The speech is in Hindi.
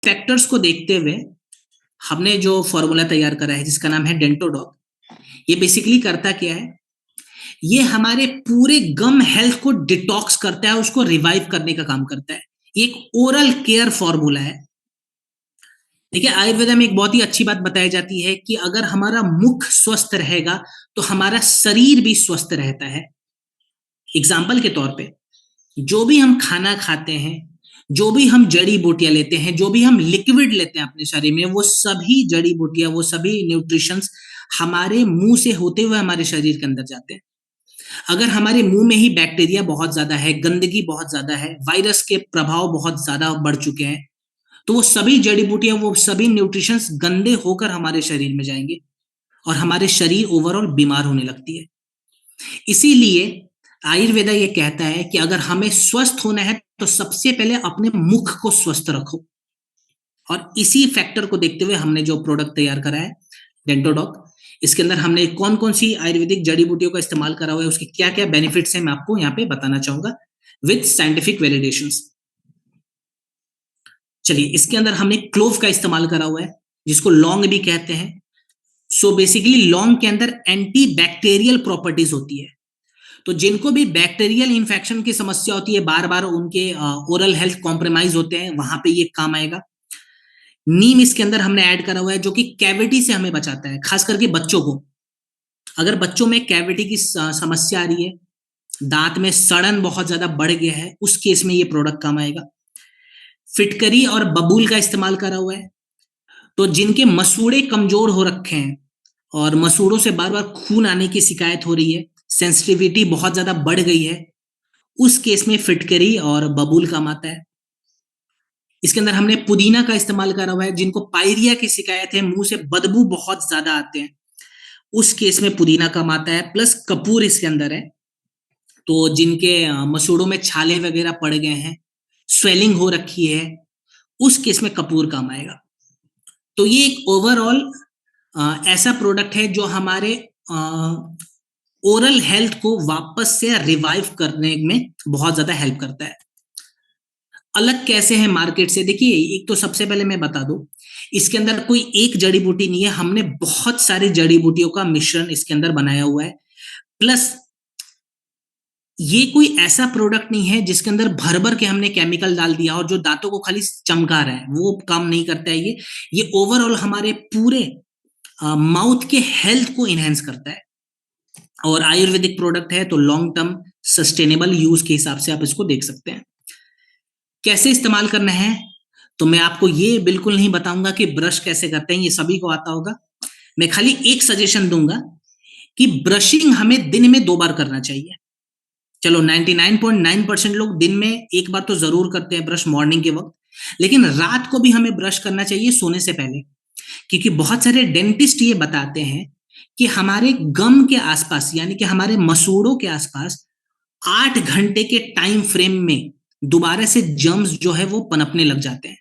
फैक्टर्स को देखते हुए हमने जो फॉर्मूला तैयार करा है जिसका नाम है डेंटोडॉग, ये बेसिकली करता क्या है, ये हमारे पूरे गम हेल्थ को डिटॉक्स करता है, उसको रिवाइव करने का काम करता है। ये एक ओरल केयर फॉर्मूला है। देखिए, आयुर्वेदा में एक बहुत ही अच्छी बात बताई जाती है कि अगर हमारा मुख स्वस्थ रहेगा तो हमारा शरीर भी स्वस्थ रहता है। एग्जाम्पल के तौर पे, जो भी हम खाना खाते हैं, जो भी हम जड़ी बूटियां लेते हैं, जो भी हम लिक्विड लेते हैं अपने शरीर में, वो सभी जड़ी बूटियां, वो सभी न्यूट्रिशंस हमारे मुंह से होते हुए हमारे शरीर के अंदर जाते हैं। अगर हमारे मुंह में ही बैक्टीरिया बहुत ज्यादा है, गंदगी बहुत ज्यादा है, वायरस के प्रभाव बहुत ज्यादा बढ़ चुके हैं, तो वो सभी जड़ी बूटियां, वो सभी न्यूट्रिशंस गंदे होकर हमारे शरीर में जाएंगे और हमारे शरीर ओवरऑल बीमार होने लगती है। इसीलिए आयुर्वेदा ये कहता है कि अगर हमें स्वस्थ होना है तो सबसे पहले अपने मुख को स्वस्थ रखो। और इसी फैक्टर को देखते हुए हमने जो प्रोडक्ट तैयार करा है डेंटोडॉक, इसके अंदर हमने कौन कौन सी आयुर्वेदिक जड़ी बूटियों का इस्तेमाल करा हुआ है, उसके क्या क्या बेनिफिट्स हैं, मैं आपको यहाँ पे बताना चाहूंगा विद साइंटिफिक वैलिडेशंस। चलिए, इसके अंदर हमने क्लोव का इस्तेमाल करा हुआ है, जिसको लौंग भी कहते हैं। सो बेसिकली लौंग के अंदर एंटी बैक्टीरियल प्रॉपर्टीज होती है, तो जिनको भी बैक्टीरियल इन्फेक्शन की समस्या होती है, बार बार उनके ओरल हेल्थ कॉम्प्रोमाइज होते हैं, वहां पे ये काम आएगा। नीम इसके अंदर हमने ऐड करा हुआ है, जो कि कैविटी से हमें बचाता है, खास करके बच्चों को। अगर बच्चों में कैविटी की समस्या आ रही है, दांत में सड़न बहुत ज्यादा बढ़ गया है, उस केस में ये प्रोडक्ट काम आएगा। फिटकरी और बबूल का इस्तेमाल करा हुआ है, तो जिनके मसूड़े कमजोर हो रखे हैं और मसूड़ों से बार बार खून आने की शिकायत हो रही है, सेंसिटिविटी बहुत ज्यादा बढ़ गई है, उस केस में फिटकरी और बबूल काम आता है। इसके अंदर हमने पुदीना का इस्तेमाल करा हुआ है, जिनको पायरिया की शिकायत है, मुंह से बदबू बहुत ज्यादा आते हैं, उस केस में पुदीना काम आता है। प्लस कपूर इसके अंदर है, तो जिनके मसूड़ों में छाले वगैरह पड़ गए हैं, स्वेलिंग हो रखी है, उस केस में कपूर काम आएगा। तो ये एक ओवरऑल ऐसा प्रोडक्ट है जो हमारे ओरल हेल्थ को वापस से रिवाइव करने में बहुत ज्यादा हेल्प करता है। अलग कैसे है मार्केट से? देखिए, एक तो सबसे पहले मैं बता दूं, इसके अंदर कोई एक जड़ी बूटी नहीं है, हमने बहुत सारी जड़ी बूटियों का मिश्रण इसके अंदर बनाया हुआ है। प्लस ये कोई ऐसा प्रोडक्ट नहीं है जिसके अंदर भर भर के हमने केमिकल डाल दिया और जो दांतों को खाली चमका रहा है, वो काम नहीं करता है। ये ओवरऑल हमारे पूरे माउथ के हेल्थ को इनहेंस करता है, और आयुर्वेदिक प्रोडक्ट है तो लॉन्ग टर्म सस्टेनेबल यूज के हिसाब से आप इसको देख सकते हैं। कैसे इस्तेमाल करना है, तो मैं आपको ये बिल्कुल नहीं बताऊंगा कि ब्रश कैसे करते हैं, ये सभी को आता होगा। मैं खाली एक सजेशन दूंगा कि ब्रशिंग हमें दिन में 2 बार करना चाहिए। चलो, 99.9% लोग दिन में एक बार तो जरूर करते हैं ब्रश, मॉर्निंग के वक्त, लेकिन रात को भी हमें ब्रश करना चाहिए सोने से पहले। क्योंकि बहुत सारे डेंटिस्ट ये बताते हैं कि हमारे गम के आसपास, यानी कि हमारे मसूड़ों के आसपास 8 घंटे के टाइम फ्रेम में दोबारा से जर्म्स जो है वो पनपने लग जाते हैं।